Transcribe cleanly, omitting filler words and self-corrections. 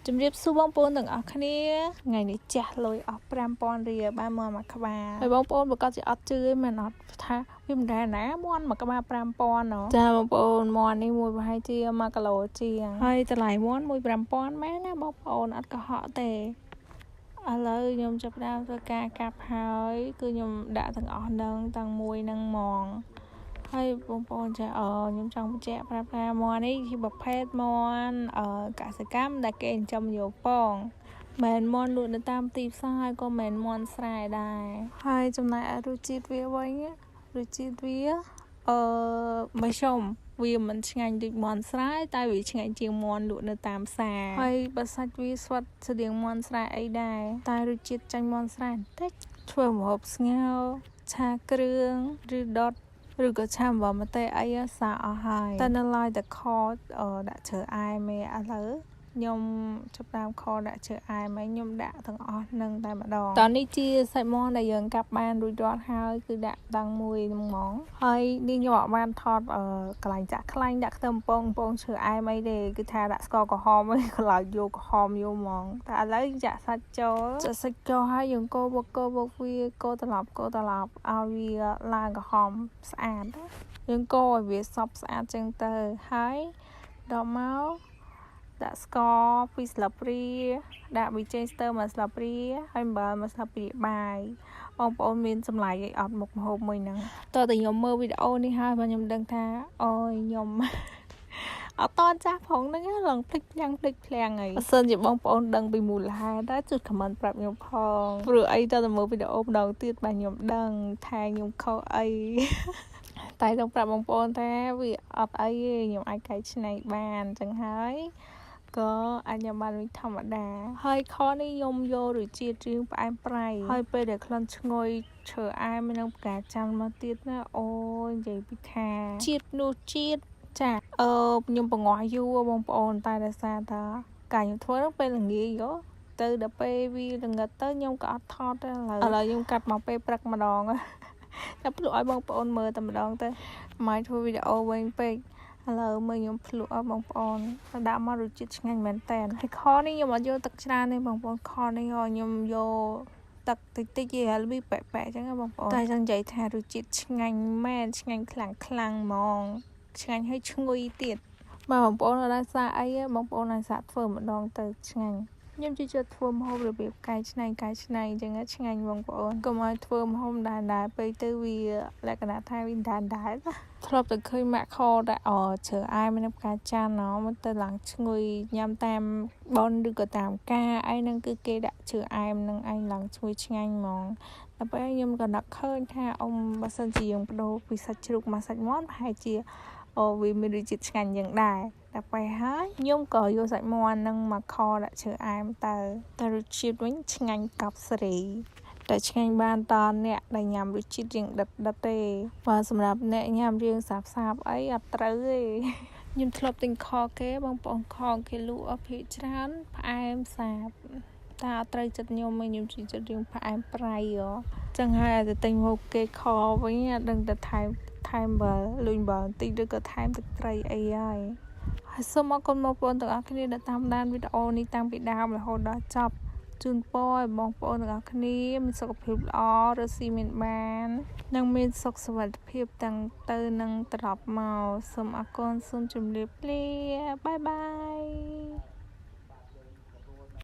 ជំរាបសួរបងប្អូនទាំងអស់គ្នាថ្ងៃនេះចាស់លុយអស់ 5,000 រៀលបានមកមួយក្បាលហើយបងប្អូនប្រកាសជាអត់ជឿទេមែនអត់ថាវាមិនដែរណាមន់មួយក្បាល 5,000 ចាបងប្អូនមន់នេះមួយប្រហែលជា1គីឡូជាងហើយតម្លៃមន់មួយ 5,000 មែនណាបងប្អូនអត់កុហកទេឥឡូវខ្ញុំចាប់ផ្ដើមធ្វើការកាប់ហើយគឺខ្ញុំដាក់ទាំងអស់នឹងទាំងមួយនឹងហ្មងហើយបងប្អូនចាខ្ញុំចង់បញ្ជាក់ប្រាប់ថាមន់នេះជាប្រភេទមន់កសិកម្មដែលគេចិញ្ចឹមយកពងមិនមន់លក់នៅតាមទីផ្សារហើយក៏មិនមន់ស្រែដែរហើយចំណែករសជាតិវាវិញរសជាតិវាមធ្យមវាមិនឆ្ងាញ់ដូចមន់ស្រែតែវាឆ្ងាញ់ជាងមន់លក់នៅតាមផ្សារហើយបើសាច់វាស្វិតស្តៀងមន់ស្រែអីដែរតែរសជាតិចាញ់មន់ស្រែបន្តិចធ្វើម្ហូបស្ងោរឆាគ្រឿងឬដុតឬក៏ឆាអំបិលម្ទេសអីសាអស់ហើយតែនៅឡើយតែខដាក់ជ្រើអែមឯឥឡូវខ្ញុំចាប់តាមខដាក់ជ្រើអែមខ្ញុំដាក់ទាំងអស់នឹងតែម្ដងតោះនេះជាសាច់មាន់ដែលយើងកាប់បានរួចរាល់ហើយគឺដាក់ទាំងមួយហ្មងហើយនេះខ្ញុំអត់បានថតកន្លែងចាក់ខ្លាញ់ដាក់ខ្ទឹមពងជ្រើអែមអីទេគឺថាដាក់ស្ករក្រហមឯងកន្លែងយកក្រហមយកហ្មងតែឥឡូវចាក់សាច់ចូលហើយយើងកូរវាកូរត្រឡប់ឲ្យវាឡើងក្រហមស្អាតយើងកូរឲ្យវាសព្វស្អាតចឹងទៅហើយដល់មកដាក់ស្ករ2ស្លាបព្រាដាក់ប៊ីចេងស្ទើ1ស្លាបព្រាហើយអំបិល1ស្លាបព្រាបាយបងប្អូនមានចម្លែកអីអត់មុខម្ហូបមួយហ្នឹងតើខ្ញុំមើលវីដេអូនេះហើយបើខ្ញុំដឹងថាអូយខ្ញុំអត់តន់ចាស់ផងហ្នឹងឡើងភ្លេចភ្លាំងអីបើសិនជាបងប្អូនដឹងពីមូលហេតុដែរជួយ comment ប្រាប់ខ្ញុំផងព្រោះអីតើមើលវីដេអូម្ដងទៀតបើខ្ញុំដឹងថាខ្ញុំខុសអីតែต้องប្រាប់បងប្អូនថាវាអត់អីទេខ្ញុំអាចកែច្នៃបានអញ្ចឹងហើយក៏អាចញ៉ាំបានវិញធម្មតាហើយខនេះខ្ញុំយករសជាតិជឿងផ្អែមប្រៃហើយពេលដែលក្លិនឈ្ងុយឈើអែមនឹងផ្កាចាំមកទៀតណាអូយនិយាយពីថាជាតិនោះជាតិចាខ្ញុំបង្ងាស់យូរបងប្អូនតែដោយសារថាកាលខ្ញុំធ្វើនឹងពេលល្ងាចទៅដល់ពេលវាល្ងឹតទៅខ្ញុំក៏អត់ថតទេឥឡូវខ្ញុំកាត់មកពេលព្រឹកម្ដងតែភ្លក់ឲ្យបងប្អូនមើលតែម្ដងទៅមិនធ្វើវីដេអូវែងពេកឥឡូវមើលខ្ញុំភ្លក់ឲ្យបងប្អូនដាក់មករសជាតិឆ្ងាញ់មែនតើហើយខនេះខ្ញុំអត់យកទឹកច្រើនទេបងប្អូនខនេះខ្ញុំយកទឹកតិចទេហើយវាប៉ែអញ្ចឹងបងប្អូនតែចង់និយាយថារសជាតិឆ្ងាញ់មែនឆ្ងាញ់ខ្លាំងហ្មងឆ្ងាញ់ហើយឈ្ងុយទៀតបងប្អូនអត់ដែរសាអីបងប្អូនអាចសាធ្វើម្ដងទៅឆ្ងាញ់ខ្ញុំជឿចិត្តធ្វើម្ហូបរបៀបកែច្នៃអញ្ចឹងឆ្ងាញ់បងប្អូនកុំឲ្យធ្វើម្ហូបដែរពេកទៅវាលក្ខណៈថាវាដែរធ្លាប់តែឃើញម៉ាក់ខតែជ្រើអែមនៅផ្កាចាន់មកទៅឡើងឈ្ងុយញ៉ាំតាមបនឬក៏តាមការអីហ្នឹងគឺគេដាក់ជ្រើអែមនឹងឯងឡើងឈ្ងុយឆ្ងាញ់ហ្មងតែពេលខ្ញុំក៏នឹកឃើញថាបើសិនជាយើងបដូរពីសាច់ជ្រូកមកសាច់មាន់ប្រហែលជាវាមានរសជាតិឆ្ងាញ់យ៉ាងដែរតែពេលហើយខ្ញុំក៏យកសាច់មាន់នឹងមកខដាក់ជ្រើអែមតែរសជាតិវិញឆ្ងាញ់កប់សេរីតែឆ្ងាញ់បានតអ្នកដែលញ៉ាំរសជាតិរៀងដិតទេបើសម្រាប់អ្នកញ៉ាំរៀងសាបអីអត់ត្រូវទេខ្ញុំធ្លាប់ទិញខគេបងប្អូនខគេលក់ភាគច្រើនផ្អែមសាបតែអត់ត្រូវចិត្តខ្ញុំជឿចិត្តរៀងផ្អែមប្រៃចឹងហើយតែទិញមកគេខវិញអត់ដឹងតែថែមបើលុញបើបន្តិចឬក៏ថែមទឹកត្រីអីហើយសូមអរគុណបងប្អូនទាំងអស់គ្នាដែលតាមដានវីដេអូនេះតាំងពីដើមរហូតដល់ចប់ជូនពរឲ្យបងប្អូនទាំងអស់គ្នាមានសុខភាពល្អរស់ស៊ីមានបាននិងមានសុខសុវត្ថិភាពទាំងទៅនឹងត្រឡប់មកសូមអរគុណសូមជម្រាបលាបាយ